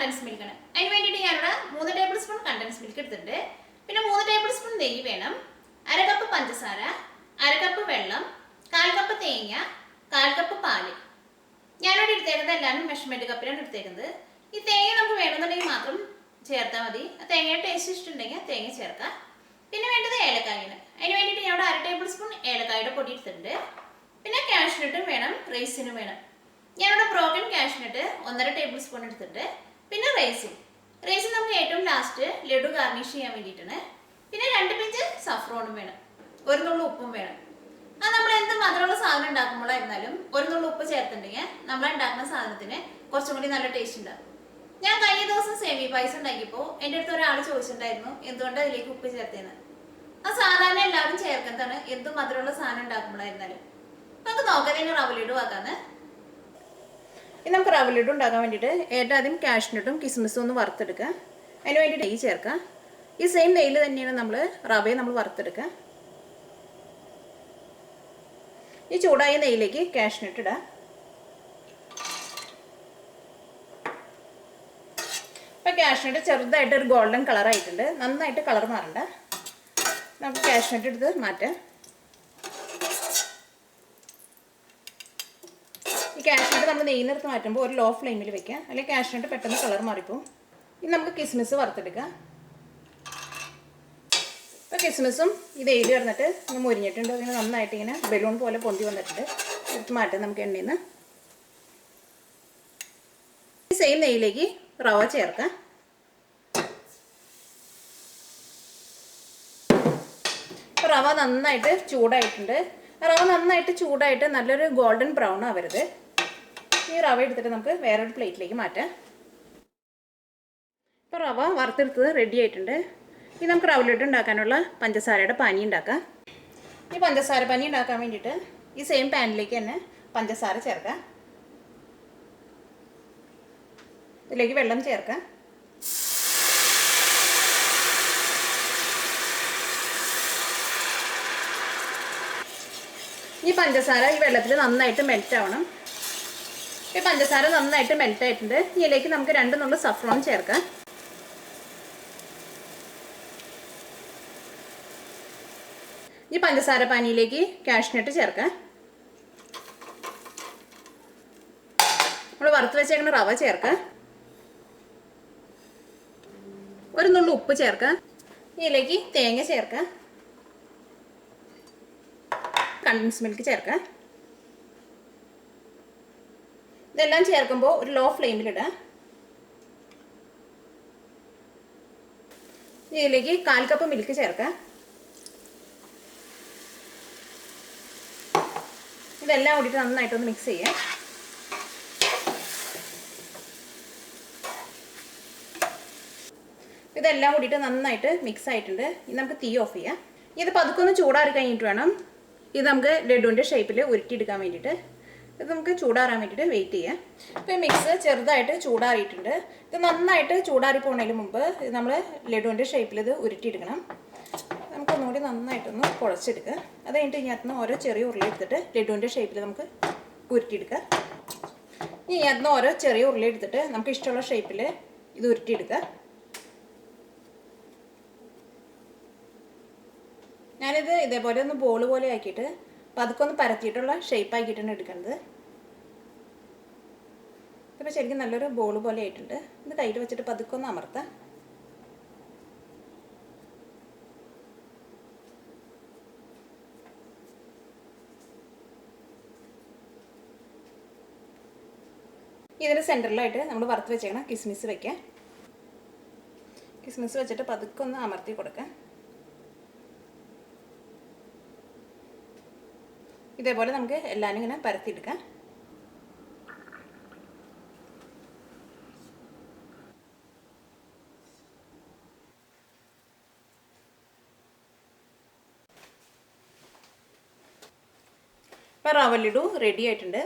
Contents മിൽക്കാണ്. അതിന് വേണ്ടിയിട്ട് ഞാനിവിടെ 3 ടേബിൾ സ്പൂൺ കണ്ടൻസ് മിൽക്ക് എടുത്തിട്ടുണ്ട്. പിന്നെ 3 ടേബിൾ സ്പൂൺ നെയ്യ് വേണം, 1/2 കപ്പ് പഞ്ചസാര, 1/2 കപ്പ് വെള്ളം, 1/4 കപ്പ് തേങ്ങ, 1/4 കപ്പ് പാല്. ഞാനിവിടെ എടുത്തേക്കുന്നത് എല്ലാവരും മെഷർമെൻറ്റ് കപ്പിലാണ് എടുത്തേക്കുന്നത്. ഈ തേങ്ങ നമുക്ക് വേണമെന്നുണ്ടെങ്കിൽ മാത്രം ചേർത്താൽ മതി. തേങ്ങയുടെ ടേസ്റ്റ് ഇഷ്ടമുണ്ടെങ്കിൽ തേങ്ങ ചേർക്കാം. പിന്നെ വേണ്ടത് ഏലക്കായാണ്. അതിന് വേണ്ടിയിട്ട് ഞാൻ ഇവിടെ 1/2 ടേബിൾ സ്പൂൺ ഏലക്കായുടെ പൊടി എടുത്തിട്ടുണ്ട്. പിന്നെ കാഷ്നട്ടും വേണം, റൈസിനും വേണം. ഞാനിവിടെ ബ്രോക്കൺ കാഷ്നട്ട് 1.5 ടേബിൾ സ്പൂൺ എടുത്തിട്ടുണ്ട്. പിന്നെ റൈസിൻ നമുക്ക് ഏറ്റവും ലാസ്റ്റ് ലഡു ഗാർണിഷ് ചെയ്യാൻ വേണ്ടിയിട്ടാണ്. പിന്നെ 2 പിഞ്ച് സഫ്രോണും വേണം, 1 നുള്ളു ഉപ്പും വേണം. അത് നമ്മൾ എന്ത് മധുരമുള്ള സാധനം ഉണ്ടാക്കുമ്പോഴായിരുന്നാലും 1 നുള്ളു ഉപ്പ് ചേർത്തിട്ടുണ്ടെങ്കിൽ നമ്മൾ ഉണ്ടാക്കുന്ന സാധനത്തിന് കുറച്ചും കൂടി നല്ല ടേസ്റ്റ് ഉണ്ടാകും. ഞാൻ കഴിഞ്ഞ ദിവസം സേമിയ പായസം ഉണ്ടാക്കിയപ്പോൾ എൻ്റെ അടുത്ത് ഒരാൾ ചോദിച്ചിട്ടുണ്ടായിരുന്നു എന്തുകൊണ്ട് അതിലേക്ക് ഉപ്പ് ചേർത്തേന്ന്. അത് സാധാരണ എല്ലാവരും ചേർക്കുന്നതാണ് എന്ത് മധുരമുള്ള സാധനം ഉണ്ടാക്കുമ്പോഴായിരുന്നാലും. നമുക്ക് നോക്കാം ഇനി റവ ലഡു ആക്കാന്ന്. ഇനി നമുക്ക് റവ ലഡു ഉണ്ടാക്കാൻ വേണ്ടിയിട്ട് ഏറ്റവും ആദ്യം കാഷ്നട്ടും കിസ്മിസും ഒന്ന് വറുത്തെടുക്കുക. അതിന് വേണ്ടി നെയ്യ് ചേർക്കാം. ഈ സെയിം നെയ്യിൽ തന്നെയാണ് നമ്മൾ റവയെ നമ്മൾ വറുത്തെടുക്കുക. ഈ ചൂടായ നെയ്യിലേക്ക് കാഷ്നട്ട് ഇടാം. ഇപ്പോൾ കാഷ്നട്ട് ചെറുതായിട്ട് ഒരു ഗോൾഡൻ കളറായിട്ടുണ്ട്. നന്നായിട്ട് കളർ മാറണ്ട. നമുക്ക് കാഷ്നട്ട് എടുത്ത് മാറ്റാം. ഈ കാഷ്നട്ട് നമ്മൾ നെയ്യിനെടുത്ത് മാറ്റുമ്പോൾ ഒരു ലോ ഫ്ലെയിമിൽ വെക്കാം, അല്ലെങ്കിൽ കാഷ്നട്ട് പെട്ടെന്ന് കളർ മാറിപ്പോവും. ഇനി നമുക്ക് കിസ്മിസ് വറുത്തെടുക്കാം. ഇപ്പോൾ കിസ്മിസും ഈ നെയ്യിൽ കിടന്നിട്ട് ഒന്ന് മുരിഞ്ഞിട്ടുണ്ട്. ഇങ്ങനെ നന്നായിട്ട് ഇങ്ങനെ ബലൂൺ പോലെ പൊന്തി വന്നിട്ടുണ്ട്. എടുത്ത് മാറ്റാം നമുക്ക് എണ്ണയിൽ നിന്ന്. ഈ സെയിം നെയ്യിലേക്ക് റവ ചേർക്കാം. ഇപ്പോൾ റവ നന്നായിട്ട് ചൂടായിട്ടുണ്ട്. റവ നന്നായിട്ട് ചൂടായിട്ട് നല്ലൊരു ഗോൾഡൻ ബ്രൗൺ ആവരുത്. ഈ റവ എടുത്തിട്ട് നമുക്ക് വേറൊരു പ്ലേറ്റിലേക്ക് മാറ്റാം. ഇപ്പോൾ റവ വറുത്തെടുത്തത് റെഡി ആയിട്ടുണ്ട്. ഇനി നമുക്ക് റവ ലഡു ഉണ്ടാക്കാനുള്ള പഞ്ചസാരയുടെ പാനി ഉണ്ടാക്കാം. ഈ പഞ്ചസാര പാനി ഉണ്ടാക്കാൻ വേണ്ടിയിട്ട് ഈ സെയിം പാനിലേക്ക് തന്നെ പഞ്ചസാര ചേർക്കാം. ഇതിലേക്ക് വെള്ളം ചേർക്കാം. ഈ പഞ്ചസാര ഈ വെള്ളത്തിൽ നന്നായിട്ട് മെൽറ്റ് ആവണം. ഈ പഞ്ചസാര നന്നായിട്ട് മെൽറ്റ് ആയിട്ടുണ്ട്. ഇതിലേക്ക് നമുക്ക് 2 നുള്ളു സഫ്രോൺ ചേർക്കാം. ഈ പഞ്ചസാര പാനിയിലേക്ക് കാഷ്നട്ട് ചേർക്കാം. നമ്മൾ വറുത്ത് വെച്ചേക്കുന്ന റവ ചേർക്കാം. 1 നുള്ളു ഉപ്പ് ചേർക്കാം. ഇതിലേക്ക് തേങ്ങ ചേർക്കാം. കണ്ടൻസ് മിൽക്ക് ചേർക്കാം. ഇതെല്ലാം ചേർക്കുമ്പോൾ ഒരു ലോ ഫ്ലെയിമിലിടാം. ഇതിലേക്ക് 1/4 കപ്പ് മിൽക്ക് ചേർക്കാം. ഇതെല്ലാം കൂടിയിട്ട് നന്നായിട്ടൊന്ന് മിക്സ് ചെയ്യാം. ഇതെല്ലാം കൂടിയിട്ട് നന്നായിട്ട് മിക്സ് ആയിട്ടുണ്ട്. ഇനി നമുക്ക് തീ ഓഫ് ചെയ്യാം. ഇത് പതുക്കൊന്ന് ചൂടാറി കഴിഞ്ഞിട്ട് വേണം ഇത് നമുക്ക് ലഡുവിൻ്റെ ഷേപ്പിൽ ഉരുട്ടിയെടുക്കാൻ വേണ്ടിയിട്ട്. ഇത് നമുക്ക് ചൂടാറാൻ വേണ്ടിയിട്ട് വെയിറ്റ് ചെയ്യാം. ഇപ്പോൾ മിക്സ് ചെറുതായിട്ട് ചൂടാറിയിട്ടുണ്ട്. ഇത് നന്നായിട്ട് ചൂടാറി പോകുന്നതിന് മുമ്പ് ഇത് നമ്മൾ ലഡുവിൻ്റെ ഷേപ്പിൽ ഇത് ഉരുട്ടിയെടുക്കണം. നമുക്കൊന്നുകൂടി നന്നായിട്ടൊന്ന് കുഴച്ചെടുക്കുക. അത് കഴിഞ്ഞിട്ട് ഇതിനകത്തുനിന്ന് ഓരോ ചെറിയ ഉരുളി എടുത്തിട്ട് ലഡുവിൻ്റെ ഷേപ്പിൽ നമുക്ക് ഉരുട്ടിയെടുക്കുക. ഇനി ഇതിനകത്തുനിന്ന് ഓരോ ചെറിയ ഉരുളി എടുത്തിട്ട് നമുക്ക് ഇഷ്ടമുള്ള ഷേപ്പിൽ ഇത് ഉരുട്ടിയെടുക്കുക. ഞാനിത് ഇതേപോലെ ഒന്ന് ബോൾ പോലെ ആക്കിയിട്ട് പതുക്കൊന്ന് പരത്തിയിട്ടുള്ള ഷേപ്പ് ആക്കിയിട്ടാണ് എടുക്കുന്നത്. ഇതിപ്പോൾ ശരിക്കും നല്ലൊരു ബോൾ പോലെ ആയിട്ടുണ്ട്. ഇത് കയ്യിൽ വെച്ചിട്ട് പതുക്കൊന്ന് അമർത്താം. ഇതിന് സെൻറ്ററിലായിട്ട് നമ്മൾ വറുത്ത് വെച്ചേക്കണം കിസ്മിസ് വെക്കാം. കിസ്മിസ് വെച്ചിട്ട് പതുക്കൊന്ന് അമർത്തി കൊടുക്കാം. ഇതേപോലെ നമുക്ക് എല്ലാവരും ഇങ്ങനെ പരത്തിയെടുക്കാം. ഇപ്പോൾ റവ ലഡു റെഡി ആയിട്ടുണ്ട്.